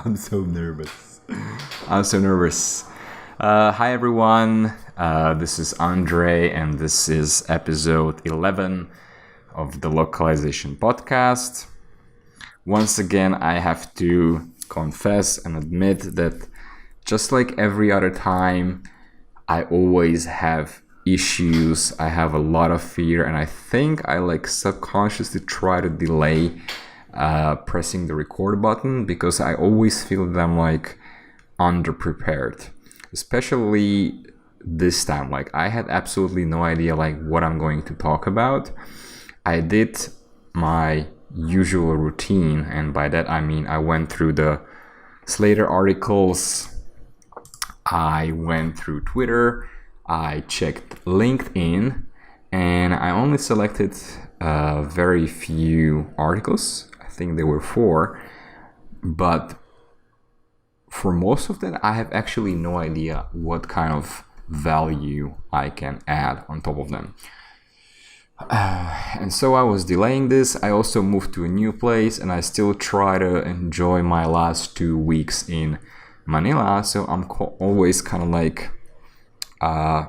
I'm so nervous. Hi, everyone. This is Andre, and this is episode 11 of the Localization Podcast. Once again, I have to confess and admit that just like every other time, I always have issues. I have a lot of fear, and I think I subconsciously try to delay pressing the record button because I always feel that I'm underprepared, especially this time. I had absolutely no idea what I'm going to talk about. I did my usual routine, and by that I mean I went through the Slater articles, I went through Twitter, I checked LinkedIn, and I only selected very few articles. I think there were 4, but for most of them, I have actually no idea what kind of value I can add on top of them. And so I was delaying this. I also moved to a new place, and I still try to enjoy my last 2 weeks in Manila. So I'm always kind of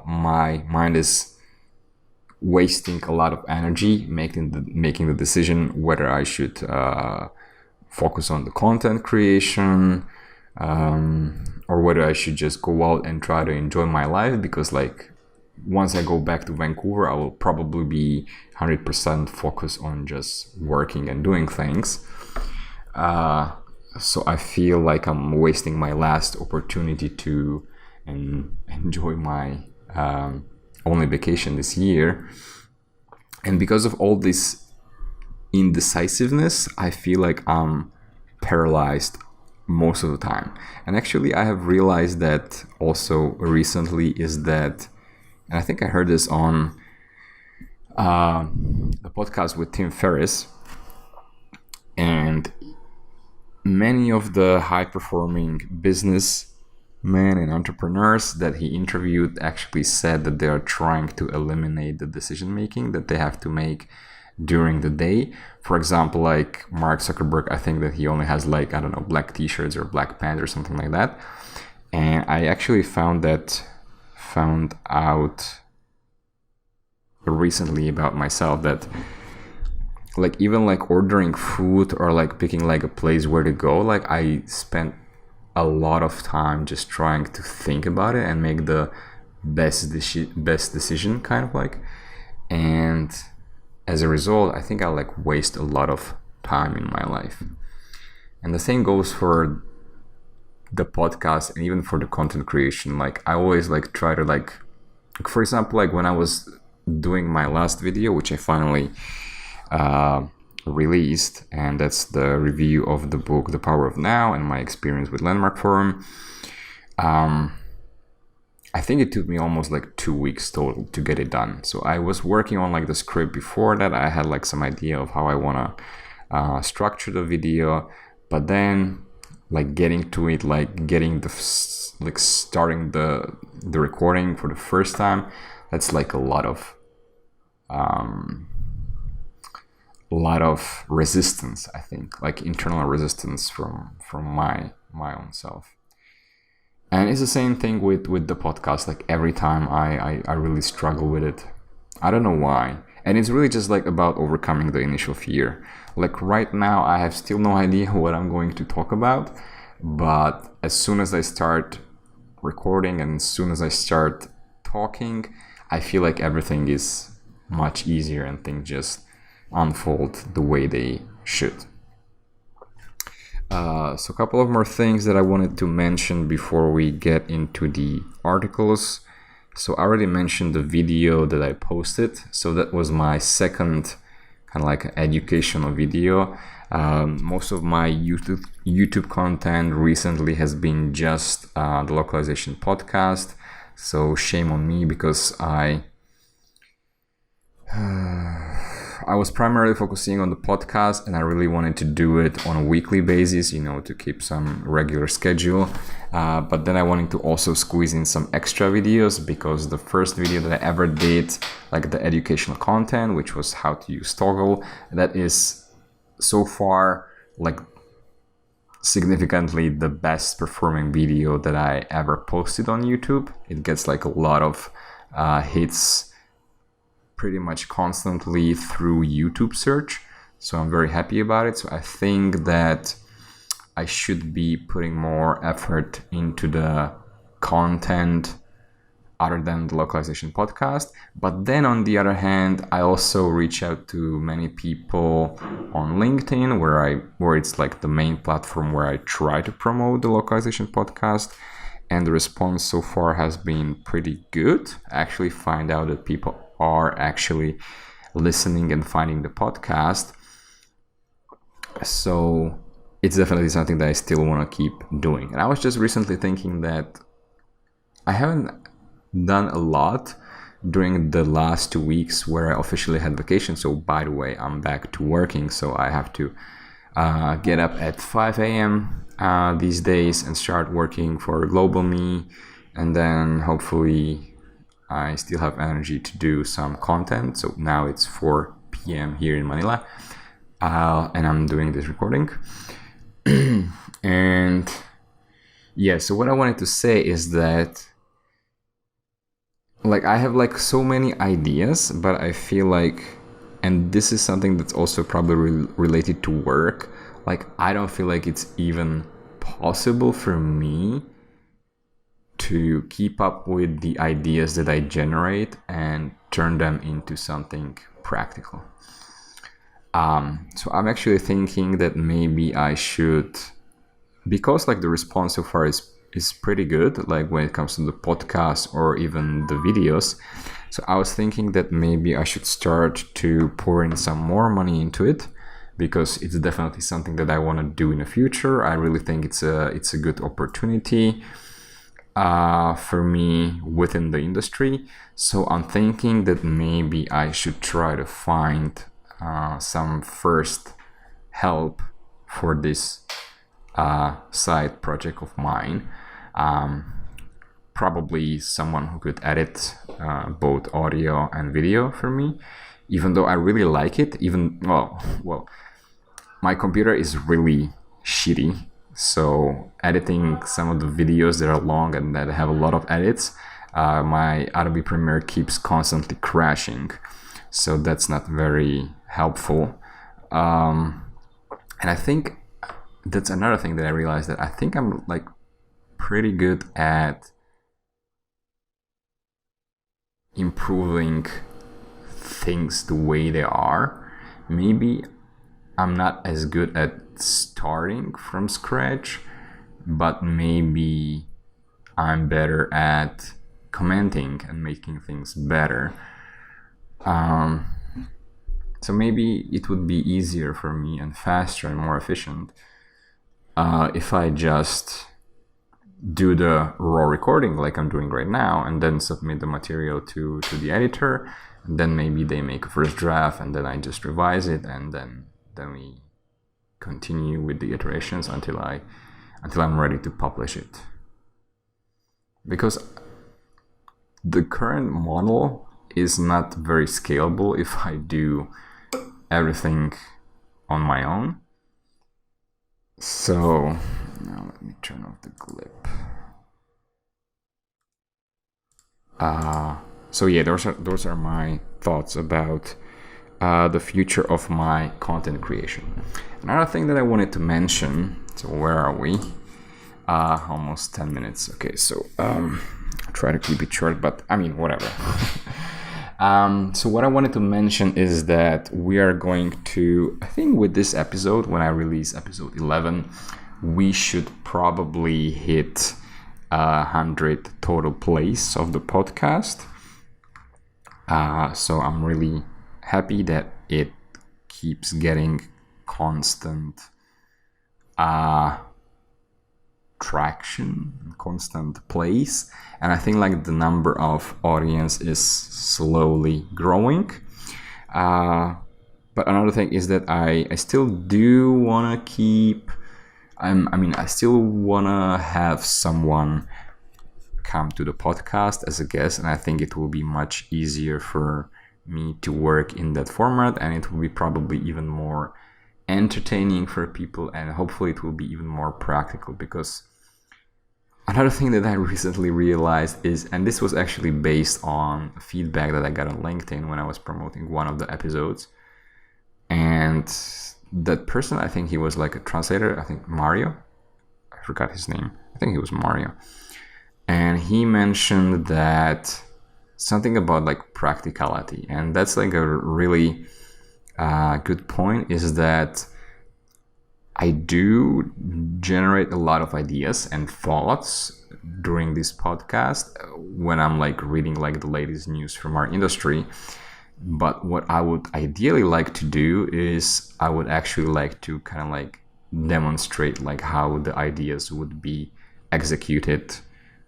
my mind is wasting a lot of energy making the decision whether I should focus on the content creation or whether I should just go out and try to enjoy my life, because once I go back to Vancouver, I will probably be 100% focused on just working and doing things. So I feel like I'm wasting my last opportunity to enjoy my only vacation this year. And because of all this indecisiveness, I feel like I'm paralyzed most of the time. And actually, I have realized that also recently is that, and I think I heard this on the podcast with Tim Ferriss, and many of the high-performing businessmen and entrepreneurs that he interviewed actually said that they are trying to eliminate the decision-making that they have to make during the day. For example, Mark Zuckerberg, I think that he only has black t-shirts or black pants or something like that. And I actually found out recently about myself that even ordering food or picking a place where to go, I spent a lot of time just trying to think about it and make the best decision and as a result, I think I waste a lot of time in my life. And the same goes for the podcast and even for the content creation. I always try to for example, when I was doing my last video, which I finally released, and that's the review of the book The Power of Now and my experience with Landmark Forum. I think it took me almost 2 weeks total to get it done. So I was working on the script before that. I had some idea of how I want to structure the video, but then getting to it, getting the starting the recording for the first time, that's a lot of resistance, I think, internal resistance from my own self. And it's the same thing with the podcast. Every time I really struggle with it. I don't know why. And it's really just about overcoming the initial fear. Right now, I have still no idea what I'm going to talk about. But as soon as I start recording and as soon as I start talking, I feel everything is much easier and things just unfold the way they should. So a couple of more things that I wanted to mention before we get into the articles. So I already mentioned the video that I posted. So that was my second educational video. Most of my YouTube content recently has been just the Localization Podcast. So shame on me, because I was primarily focusing on the podcast, and I really wanted to do it on a weekly basis, to keep some regular schedule. But then I wanted to also squeeze in some extra videos, because the first video that I ever did, the educational content, which was how to use Toggle, that is so far significantly the best performing video that I ever posted on YouTube. It gets like a lot of hits pretty much constantly through YouTube search. So I'm very happy about it. So I think that I should be putting more effort into the content other than the Localization Podcast. But then on the other hand, I also reach out to many people on LinkedIn, where it's like the main platform where I try to promote the Localization Podcast. And the response so far has been pretty good. I actually find out that people are actually listening and finding the podcast. So it's definitely something that I still want to keep doing. And I was just recently thinking that I haven't done a lot during the last 2 weeks where I officially had vacation. So by the way, I'm back to working. So I have to get up at 5 a.m. These days and start working for Global Me. And then hopefully I still have energy to do some content. So now it's 4 p.m. here in Manila. And I'm doing this recording. And yeah, so what I wanted to say is that like I have like so many ideas, but I feel like, and this is something that's also probably related to work, like I don't feel like it's even possible for me to keep up with the ideas that I generate and turn them into something practical. So I'm actually thinking that maybe I should, because like the response so far is pretty good, like when it comes to the podcast or even the videos. So I was thinking that maybe I should start to pour in some more money into it, because it's definitely something that I want to do in the future. I really think it's a good opportunity for me within the industry. So I'm thinking that maybe I should try to find some first help for this side project of mine. Probably someone who could edit both audio and video for me, even though I really like it. Well, my computer is really shitty, so editing some of the videos that are long and that have a lot of edits, my Adobe Premiere keeps constantly crashing, so that's not very helpful. And I think that's another thing that I realized, that I think I'm like pretty good at improving things the way they are. Maybe I'm not as good at starting from scratch, but maybe I'm better at commenting and making things better. So maybe it would be easier for me and faster and more efficient if I just do the raw recording like I'm doing right now, and then submit the material to the editor, and then maybe they make a first draft, and then I just revise it, and then we continue with the iterations until I'm ready to publish it. Because the current model is not very scalable if I do everything on my own. So now let me turn off the clip. So yeah, those are my thoughts about the future of my content creation. Another thing that I wanted to mention. So where are we? Almost 10 minutes. Okay, so I'll try to keep it short, but I mean whatever. So what I wanted to mention is that we are going to, I think with this episode, when I release episode 11, we should probably hit 100 total plays of the podcast. So I'm really happy that it keeps getting constant traction, constant plays, and I think like the number of audience is slowly growing. But another thing is that I still do want to keep, I still want to have someone come to the podcast as a guest, and I think it will be much easier for me to work in that format, and it will be probably even more entertaining for people, and hopefully it will be even more practical. Because another thing that I recently realized is, and this was actually based on feedback that I got on LinkedIn when I was promoting one of the episodes, and that person, I think he was like a translator, I think Mario, I forgot his name, I think he was Mario, and he mentioned that something about like practicality, and that's like a really good point, is that I do generate a lot of ideas and thoughts during this podcast when I'm like reading like the latest news from our industry. But what I would ideally like to do is I would actually like to kind of like demonstrate like how the ideas would be executed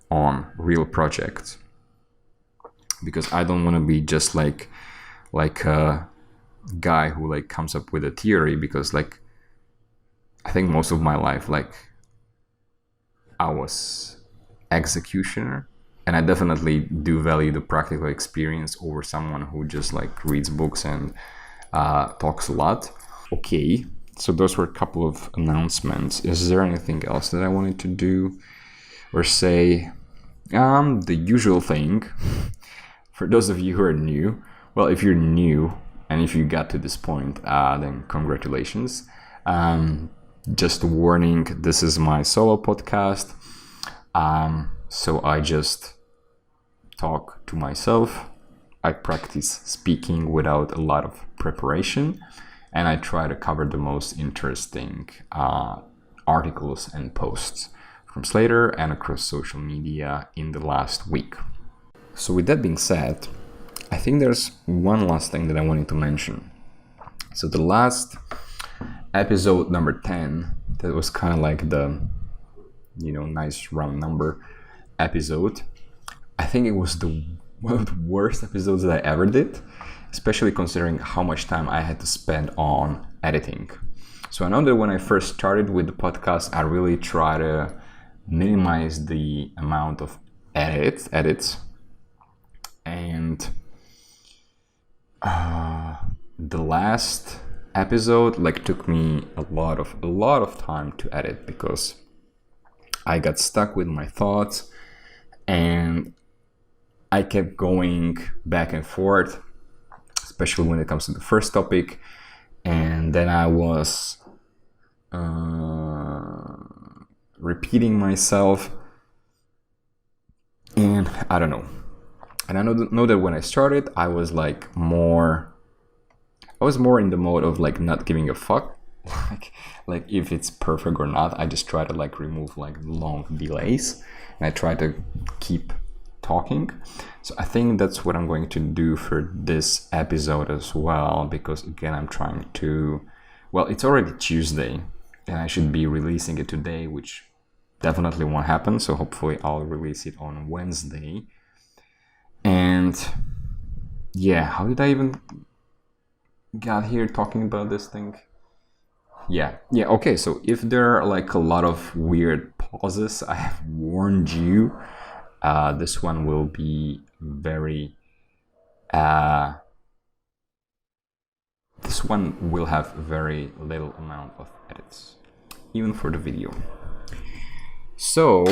on real projects. Because I don't want to be just like a guy who like comes up with a theory, because like I think most of my life like I was executioner, and I definitely do value the practical experience over someone who just like reads books and talks a lot. Okay, so those were a couple of announcements. Is there anything else that I wanted to do or say? The usual thing. For those of you who are new, well, if you're new and if you got to this point, then congratulations. Just a warning, this is my solo podcast. So I just talk to myself. I practice speaking without a lot of preparation, and I try to cover the most interesting articles and posts from Slater and across social media in the last week. So with that being said, I think there's one last thing that I wanted to mention. So the last episode, number 10, that was kind of like the, nice round number episode. I think it was one of the worst episodes that I ever did, especially considering how much time I had to spend on editing. So I know that when I first started with the podcast, I really try to minimize the amount of edits. And the last episode like took me a lot of time to edit, because I got stuck with my thoughts and I kept going back and forth, especially when it comes to the first topic, and then I was repeating myself, and I don't know. And I know that when I started, I was more in the mode of like not giving a fuck, like if it's perfect or not. I just try to like remove like long delays, and I try to keep talking. So I think that's what I'm going to do for this episode as well, because again, I'm trying to, well, it's already Tuesday and I should be releasing it today, which definitely won't happen. So hopefully I'll release it on Wednesday. And yeah, how did I even got here talking about this thing? Yeah, okay, so if there are like a lot of weird pauses, I have warned you. This one will be very this one will have very little amount of edits, even for the video. So,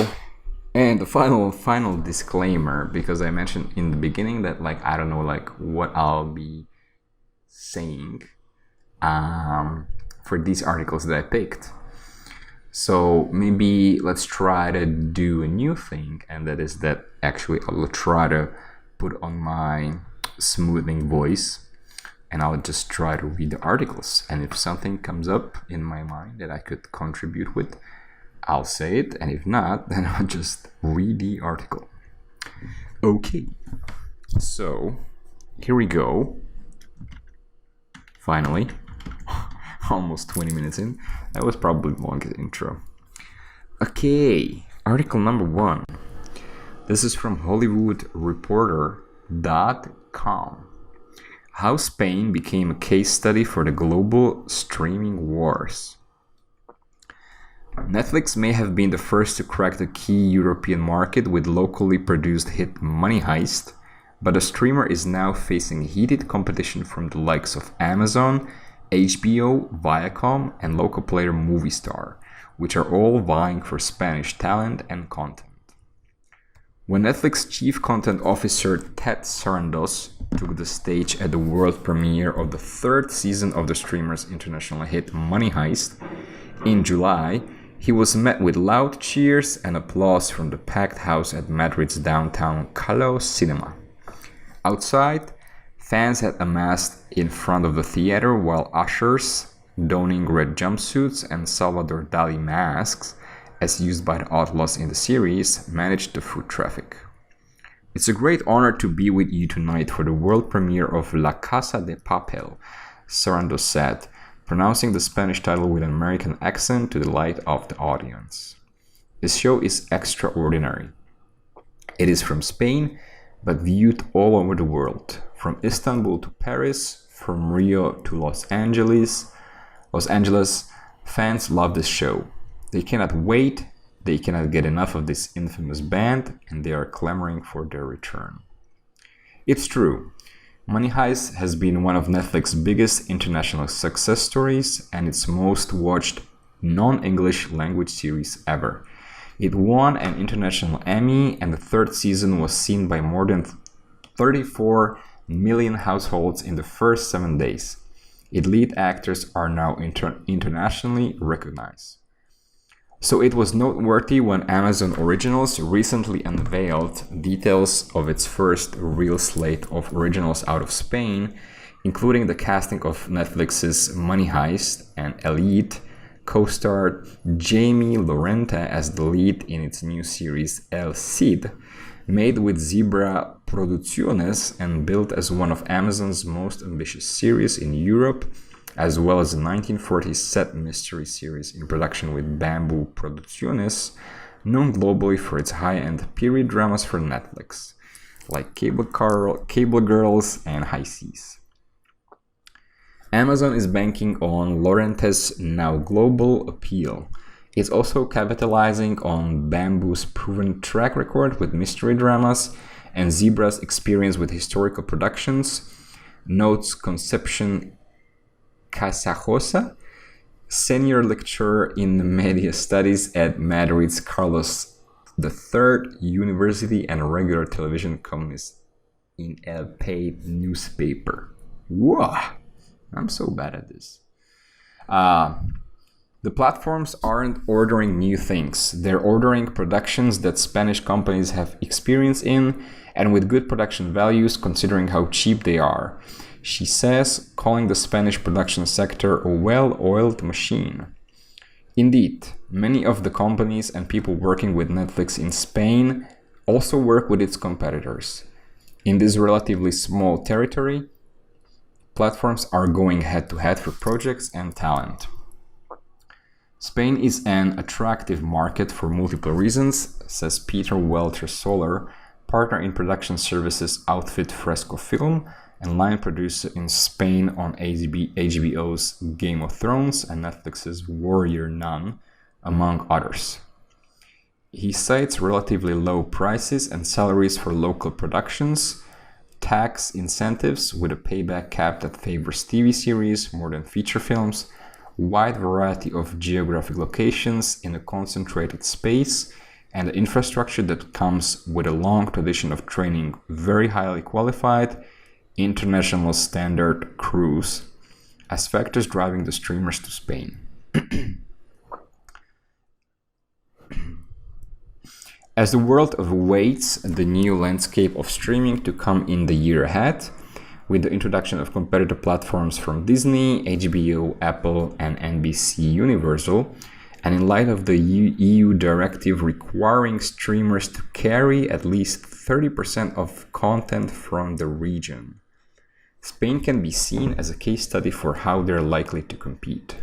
and the final disclaimer, because I mentioned in the beginning that like I don't know like what I'll be saying for these articles that I picked. So maybe let's try to do a new thing, and that is that actually I'll try to put on my smoothing voice, and I'll just try to read the articles, and if something comes up in my mind that I could contribute with, I'll say it, and if not, then I'll just read the article. Okay, so here we go. Finally, almost 20 minutes in. That was probably the longest intro. Okay, article number 1. This is from HollywoodReporter.com. How Spain became a case study for the global streaming wars. Netflix may have been the first to crack the key European market with locally produced hit Money Heist, but the streamer is now facing heated competition from the likes of Amazon, HBO, Viacom, and local player Movistar, which are all vying for Spanish talent and content. When Netflix Chief Content Officer Ted Sarandos took the stage at the world premiere of the third season of the streamer's international hit Money Heist in July, he was met with loud cheers and applause from the packed house at Madrid's downtown Callao Cinema. Outside, fans had amassed in front of the theater while ushers, donning red jumpsuits and Salvador Dali masks, as used by the outlaws in the series, managed the foot traffic. It's a great honor to be with you tonight for the world premiere of La Casa de Papel, Sarandos said, pronouncing the Spanish title with an American accent to the delight of the audience. This show is extraordinary. It is from Spain, but viewed all over the world, from Istanbul to Paris, from Rio to Los Angeles. Fans love this show. They cannot wait, they cannot get enough of this infamous band, and they are clamoring for their return. It's true, Money Heist has been one of Netflix's biggest international success stories and its most watched non-English language series ever. It won an international Emmy, and the third season was seen by more than 34 million households in the first 7 days. Its lead actors are now internationally recognized. So it was noteworthy when Amazon Originals recently unveiled details of its first real slate of originals out of Spain, including the casting of Netflix's Money Heist and Elite co-starred Jamie Lorente as the lead in its new series El Cid, made with Zebra Producciones and built as one of Amazon's most ambitious series in Europe, as well as a 1940s set mystery series in production with Bamboo Producciones, known globally for its high-end period dramas for Netflix, like Cable Girls and High Seas. Amazon is banking on Lorente's now global appeal. It's also capitalizing on Bamboo's proven track record with mystery dramas and Zebra's experience with historical productions, notes Concepcion Casajosa, senior lecturer in media studies at Madrid's Carlos III University and regular television columnist in El País newspaper. Whoa, I'm so bad at this. The platforms aren't ordering new things. They're ordering productions that Spanish companies have experience in and with good production values considering how cheap they are, she says, calling the Spanish production sector a well-oiled machine. Indeed, many of the companies and people working with Netflix in Spain also work with its competitors. In this relatively small territory, platforms are going head-to-head for projects and talent. Spain is an attractive market for multiple reasons, says Peter Welter Soler, partner in production services outfit Fresco Film, and line producer in Spain on HBO's Game of Thrones and Netflix's Warrior Nun, among others. He cites relatively low prices and salaries for local productions, tax incentives with a payback cap that favors TV series more than feature films, wide variety of geographic locations in a concentrated space, and the infrastructure that comes with a long tradition of training very highly qualified, international standard crews as factors driving the streamers to Spain. As the world awaits the new landscape of streaming to come in the year ahead, with the introduction of competitor platforms from Disney, HBO, Apple, and NBC Universal, and in light of the EU directive requiring streamers to carry at least 30% of content from the region, Spain can be seen as a case study for how they're likely to compete.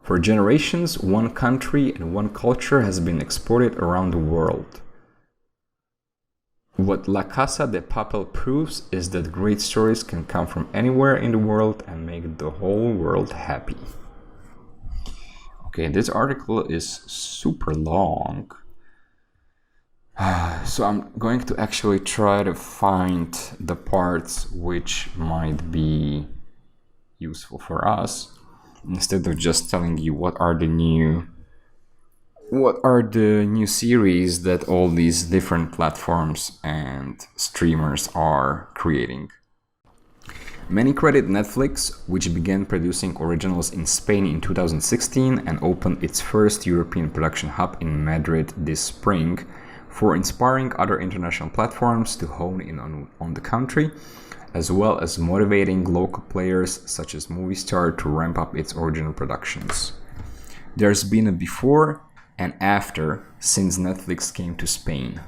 For generations, one country and one culture has been exported around the world. What La Casa de Papel proves is that great stories can come from anywhere in the world and make the whole world happy. Okay, this article is super long. So I'm going to actually try to find the parts which might be useful for us, instead of just telling you what are the new series that all these different platforms and streamers are creating. Many credit Netflix, which began producing originals in Spain in 2016 and opened its first European production hub in Madrid this spring, for inspiring other international platforms to hone in on the country, as well as motivating local players such as Movistar to ramp up its original productions. There's been a before and after since Netflix came to Spain,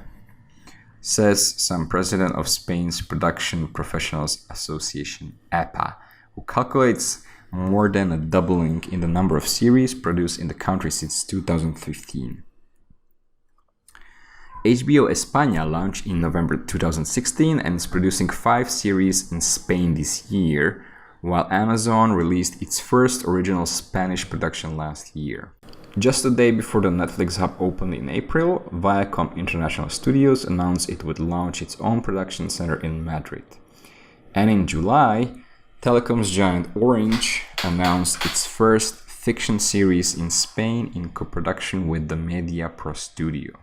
says some president of Spain's Production Professionals Association, APA, who calculates more than a doubling in the number of series produced in the country since 2015. HBO España launched in November 2016 and is producing 5 series in Spain this year, while Amazon released its first original Spanish production last year. Just a day before the Netflix hub opened in April, Viacom International Studios announced it would launch its own production center in Madrid. And in July, telecoms giant Orange announced its first fiction series in Spain in co-production with the Media Pro studio.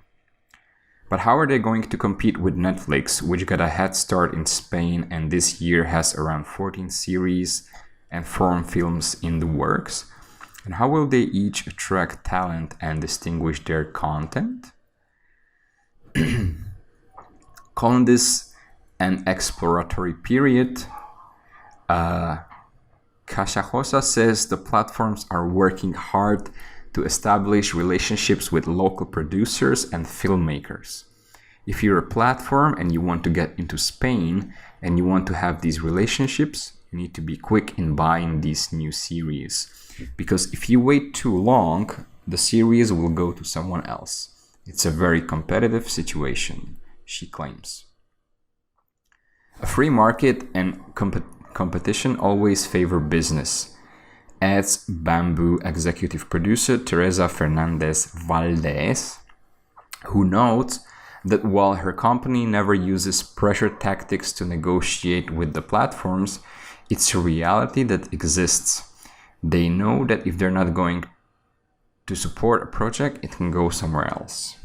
But how are they going to compete with Netflix, which got a head start in Spain and this year has around 14 series and foreign films in the works? And how will they each attract talent and distinguish their content? Calling this an exploratory period, Casajosa says the platforms are working hard to establish relationships with local producers and filmmakers. If you're a platform and you want to get into Spain and you want to have these relationships, you need to be quick in buying these new series. Because if you wait too long, the series will go to someone else. It's a very competitive situation, she claims. A free market and competition always favor business, adds Bamboo executive producer Teresa Fernandez Valdez, who notes that while her company never uses pressure tactics to negotiate with the platforms, it's a reality that exists. They know that if they're not going to support a project, it can go somewhere else.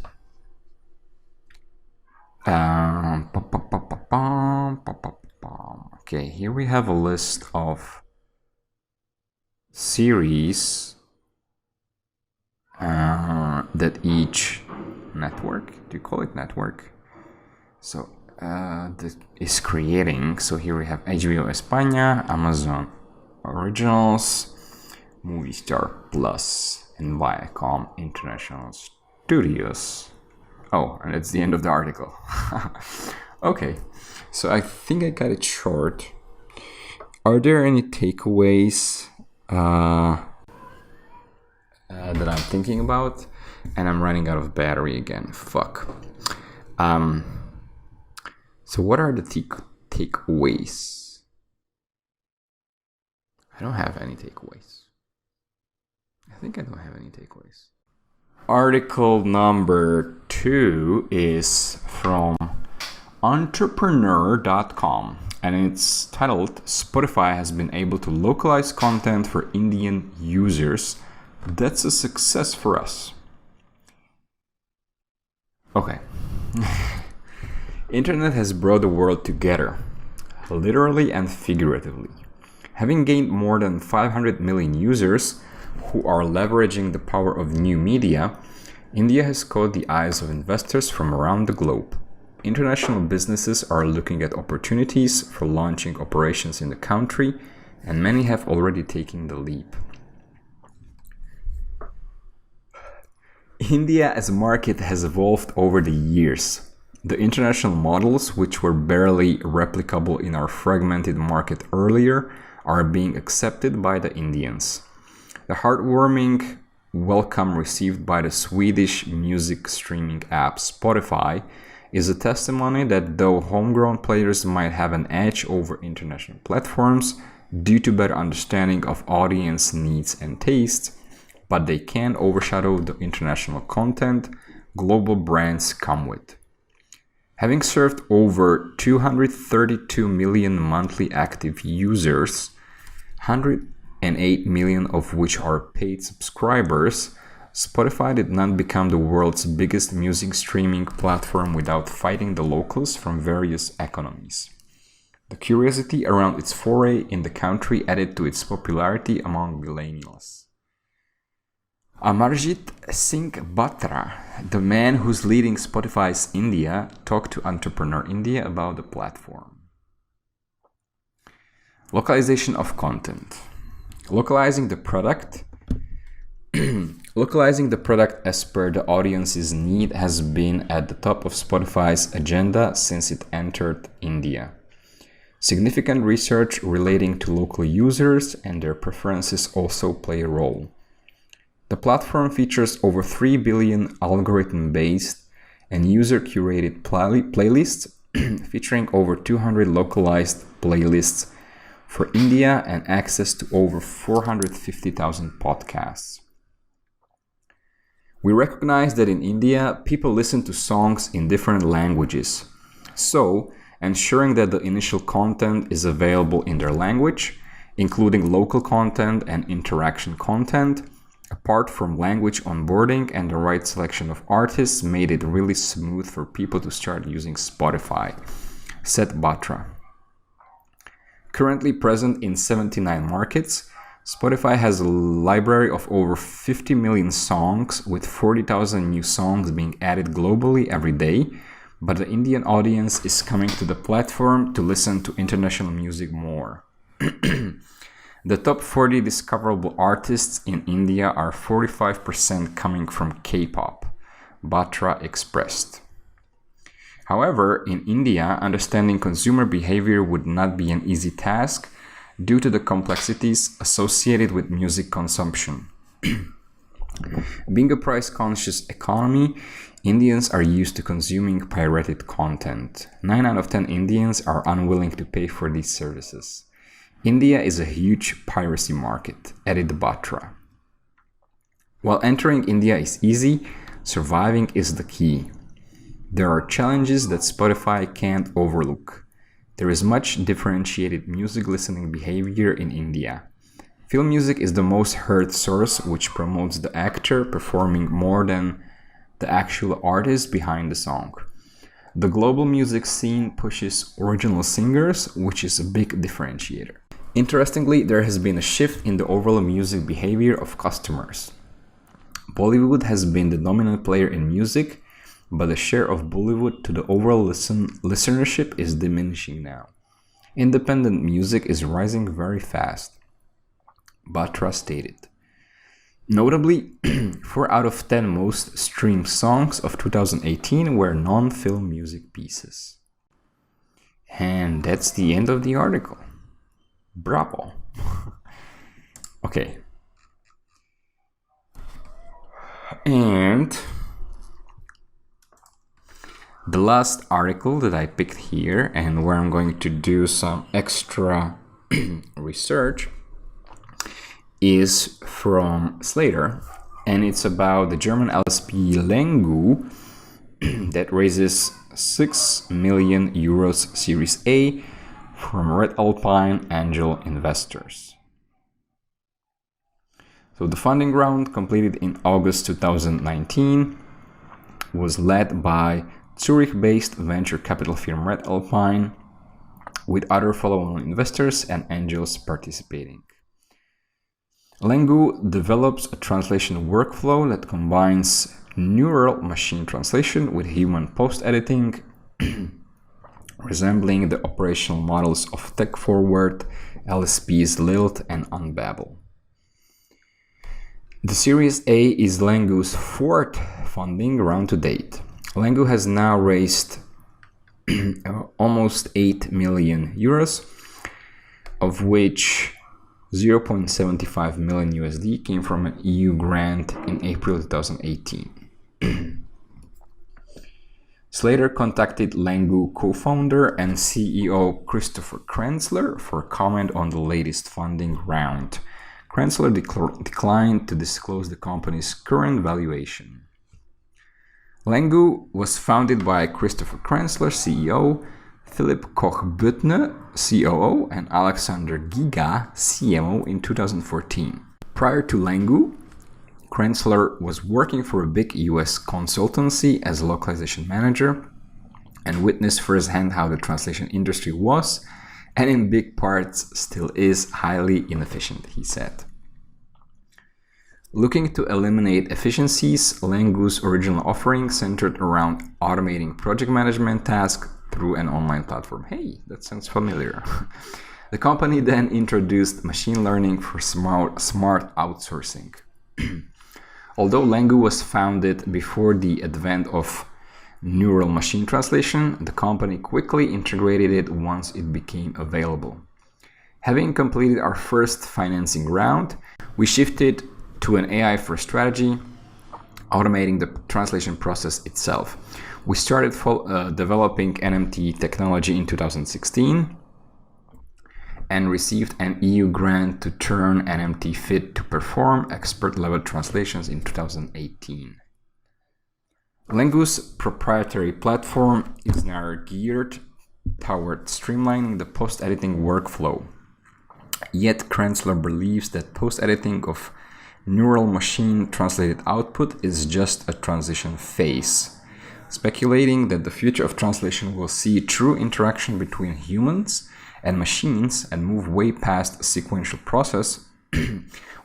Okay, here we have a list of series that each network, do you call it network? So that is creating. So here we have HBO España, Amazon Originals, Movistar Plus, and Viacom International Studios. Oh, and it's the end of the article. Okay, so I think I got it short. Are there any takeaways that I'm thinking about? And I'm running out of battery again. Fuck. So what are the takeaways? I don't have any takeaways. I think I don't have any takeaways. Article number 2 is from entrepreneur.com and it's titled Spotify has been able to localize content for Indian users. That's a success for us. Okay. Internet has brought the world together, literally and figuratively. Having gained more than 500 million users who are leveraging the power of new media, India has caught the eyes of investors from around the globe. International businesses are looking at opportunities for launching operations in the country, and many have already taken the leap. India as a market has evolved over the years. The international models, which were barely replicable in our fragmented market earlier, are being accepted by the Indians. The heartwarming welcome received by the Swedish music streaming app Spotify is a testimony that though homegrown players might have an edge over international platforms due to better understanding of audience needs and tastes, but they can't overshadow the international content global brands come with. Having served over 232 million monthly active users, 108 million of which are paid subscribers, Spotify did not become the world's biggest music streaming platform without fighting the locals from various economies. The curiosity around its foray in the country added to its popularity among millennials. Amarjit Singh Batra, the man who's leading Spotify's India, talked to Entrepreneur India about the platform. Localization of content. Localizing the product as per the audience's need has been at the top of Spotify's agenda since it entered India. Significant research relating to local users and their preferences also play a role. The platform features over 3 billion algorithm-based and user-curated playlists featuring over 200 localized playlists for India and access to over 450,000 podcasts. We recognize that in India, people listen to songs in different languages. So, ensuring that the initial content is available in their language, including local content and interaction content, apart from language onboarding and the right selection of artists, made it really smooth for people to start using Spotify, said Batra. Currently present in 79 markets, Spotify has a library of over 50 million songs, with 40,000 new songs being added globally every day, but the Indian audience is coming to the platform to listen to international music more. The top 40 discoverable artists in India are 45% coming from K-pop, Batra expressed. However, in India, understanding consumer behavior would not be an easy task due to the complexities associated with music consumption. Being a price-conscious economy, Indians are used to consuming pirated content. 9 out of 10 Indians are unwilling to pay for these services. India is a huge piracy market, added Batra. While entering India is easy, surviving is the key. There are challenges that Spotify can't overlook. There is much differentiated music listening behavior in India. Film music is the most heard source, which promotes the actor performing more than the actual artist behind the song. The global music scene pushes original singers, which is a big differentiator. Interestingly, there has been a shift in the overall music behavior of customers. Bollywood has been the dominant player in music, but the share of Bollywood to the overall listenership is diminishing now. Independent music is rising very fast, Batra stated. Notably, 4 out of 10 most streamed songs of 2018 were non-film music pieces. And that's the end of the article. Bravo. Okay. And the last article that I picked here, and where I'm going to do some extra research, is from Slater, and it's about the German LSP Lengoo that raises 6 million euros Series A from Red Alpine angel investors. So the funding round, completed in August 2019, was led by Zurich-based venture capital firm Red Alpine, with other follow-on investors and angels participating. Lengoo develops a translation workflow that combines neural machine translation with human post-editing, resembling the operational models of tech-forward LSPs Lilt and Unbabel. The Series A is Lengoo's 4th funding round to date. Lengoo has now raised almost 8 million euros, of which 0.75 million USD came from an EU grant in April 2018. Slater contacted Lengoo co-founder and CEO Christopher Krenzler for comment on the latest funding round. Krenzler declined to disclose the company's current valuation. Lengoo was founded by Christopher Krenzler, CEO, Philip Koch-Büttner, COO, and Alexander Giga, CMO, in 2014. Prior to Lengoo, Krenzler was working for a big US consultancy as a localization manager and witnessed firsthand how the translation industry was, and in big parts still is, highly inefficient, he said. Looking to eliminate efficiencies, Lengoo's original offering centered around automating project management tasks through an online platform. Hey, that sounds familiar. The company then introduced machine learning for smart outsourcing. Although Lengoo was founded before the advent of neural machine translation, the company quickly integrated it once it became available. Having completed our first financing round, we shifted to an AI-first strategy, automating the translation process itself. We started developing NMT technology in 2016 and received an EU grant to turn NMT fit to perform expert-level translations in 2018. Lengoo's proprietary platform is now geared toward streamlining the post-editing workflow. Yet Krenzler believes that post-editing of neural machine translated output is just a transition phase, speculating that the future of translation will see true interaction between humans and machines and move way past a sequential process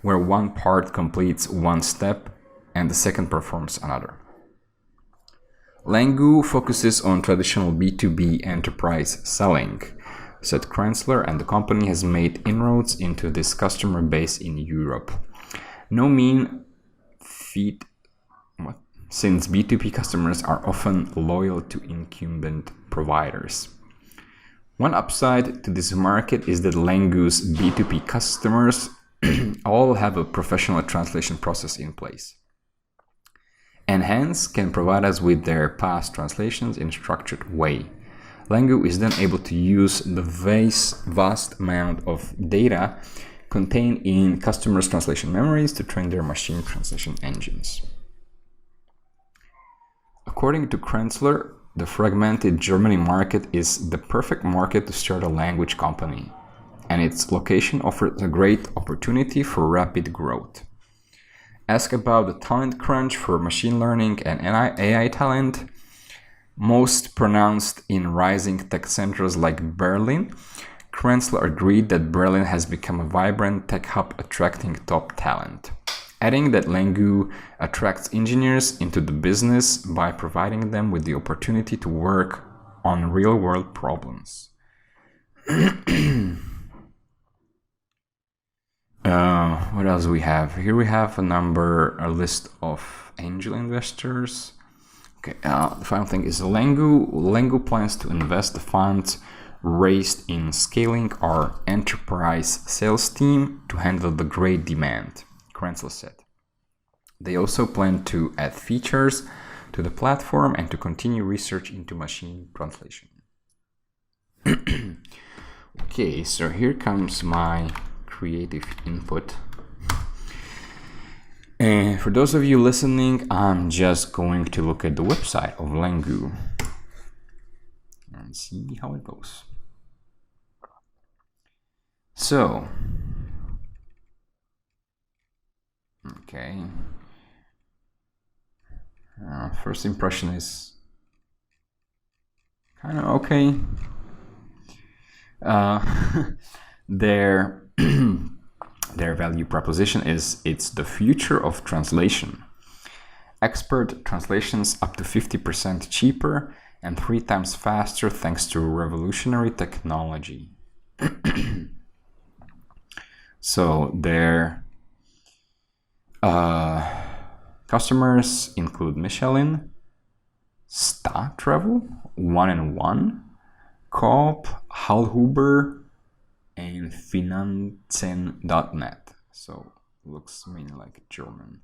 where one part completes one step and the second performs another. Lengoo focuses on traditional B2B enterprise selling, said Krenzler, and the company has made inroads into this customer base in Europe. No mean feat, since B2B customers are often loyal to incumbent providers. One upside to this market is that Lengoo's B2B customers all have a professional translation process in place, and hence can provide us with their past translations in a structured way. Lengoo is then able to use the vast amount of data contained in customers' translation memories to train their machine translation engines. According to Krenzler, the fragmented Germany market is the perfect market to start a language company, and its location offers a great opportunity for rapid growth. Asked about the talent crunch for machine learning and AI talent, most pronounced in rising tech centers like Berlin, Krenzler agreed that Berlin has become a vibrant tech hub attracting top talent, adding that Lengoo attracts engineers into the business by providing them with the opportunity to work on real-world problems. What else do we have? Here we have a list of angel investors. Okay, the final thing is Lengoo. Lengoo plans to invest the funds raised in scaling our enterprise sales team to handle the great demand, Krenzler said. They also plan to add features to the platform and to continue research into machine translation. Okay, so here comes my creative input. And for those of you listening, I'm just going to look at the website of Lengoo and see how it goes. So, okay. First impression is kind of okay. Their value proposition is it's the future of translation. Expert translations up to 50% cheaper and 3 times faster thanks to revolutionary technology. So their customers include Michelin, Sta Travel, 1&1, Coop, Hallhuber, and Finanzen.net. So looks mainly like German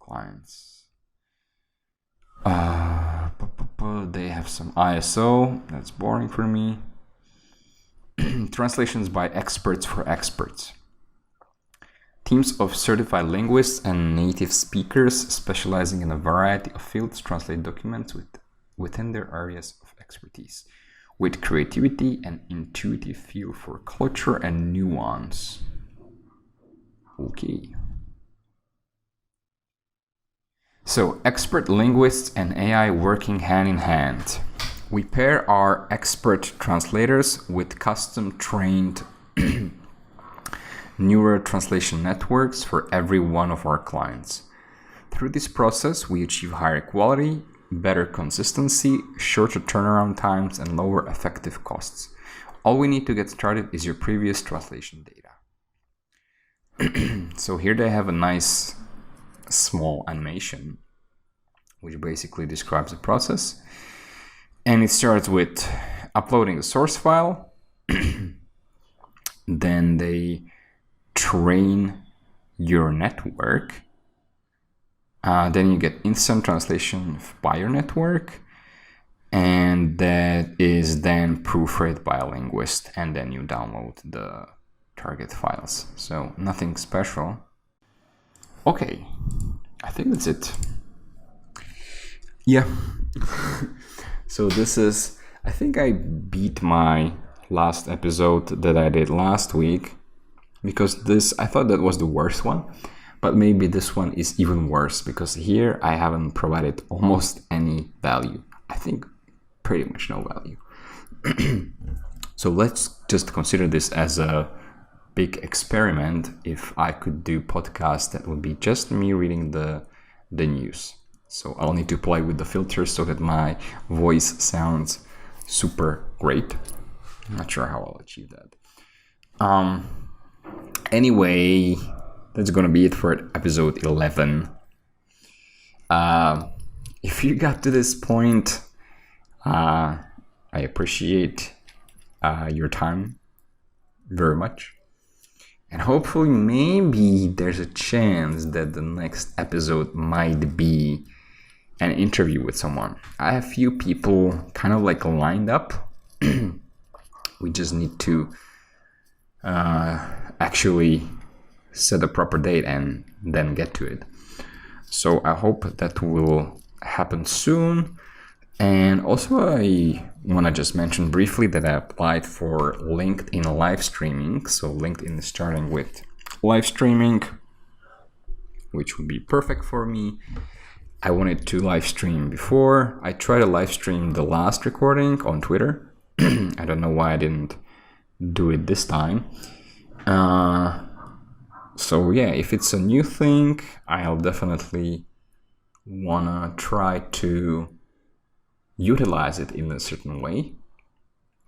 clients. They have some ISO. That's boring for me. Translations by experts for experts. Teams of certified linguists and native speakers specializing in a variety of fields translate documents within their areas of expertise. with creativity and intuitive feel for culture and nuance. Okay. So, expert linguists and AI working hand in hand. We pair our expert translators with custom-trained neural translation networks for every one of our clients. Through this process, we achieve higher quality, better consistency, shorter turnaround times, and lower effective costs. All we need to get started is your previous translation data. So here they have a nice small animation which basically describes the process. And it starts with uploading the source file. Then they train your network. Then you get instant translation by your network. And that is then proofread by a linguist. And then you download the target files. So nothing special. Okay, I think that's it. Yeah. So this is, I think I beat my last episode that I did last week, because this, I thought that was the worst one, but maybe this one is even worse because here I haven't provided almost any value. I think pretty much no value. So let's just consider this as a big experiment. If I could do podcast that would be just me reading the news. So I'll need to play with the filters so that my voice sounds super great. I'm not sure how I'll achieve that. Anyway, that's gonna be it for episode 11. If you got to this point, I appreciate your time very much. And hopefully, maybe there's a chance that the next episode might be an interview with someone. I have a few people kind of like lined up. We just need to actually set a proper date and then get to it. So I hope that will happen soon. And also I want to just mention briefly that I applied for LinkedIn live streaming. So LinkedIn is starting with live streaming, which would be perfect for me. I wanted to live stream before. I tried to live stream the last recording on Twitter. I don't know why I didn't do it this time. So yeah, if it's a new thing, I'll definitely wanna try to utilize it in a certain way.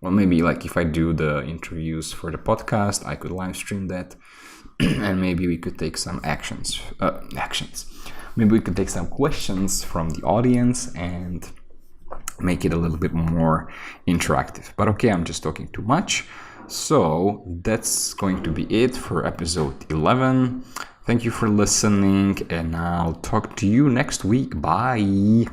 Well, maybe like if I do the interviews for the podcast, I could live stream that, and maybe we could take some actions. Maybe we could take some questions from the audience and make it a little bit more interactive. But okay, I'm just talking too much. So that's going to be it for episode 11. Thank you for listening, and I'll talk to you next week. Bye.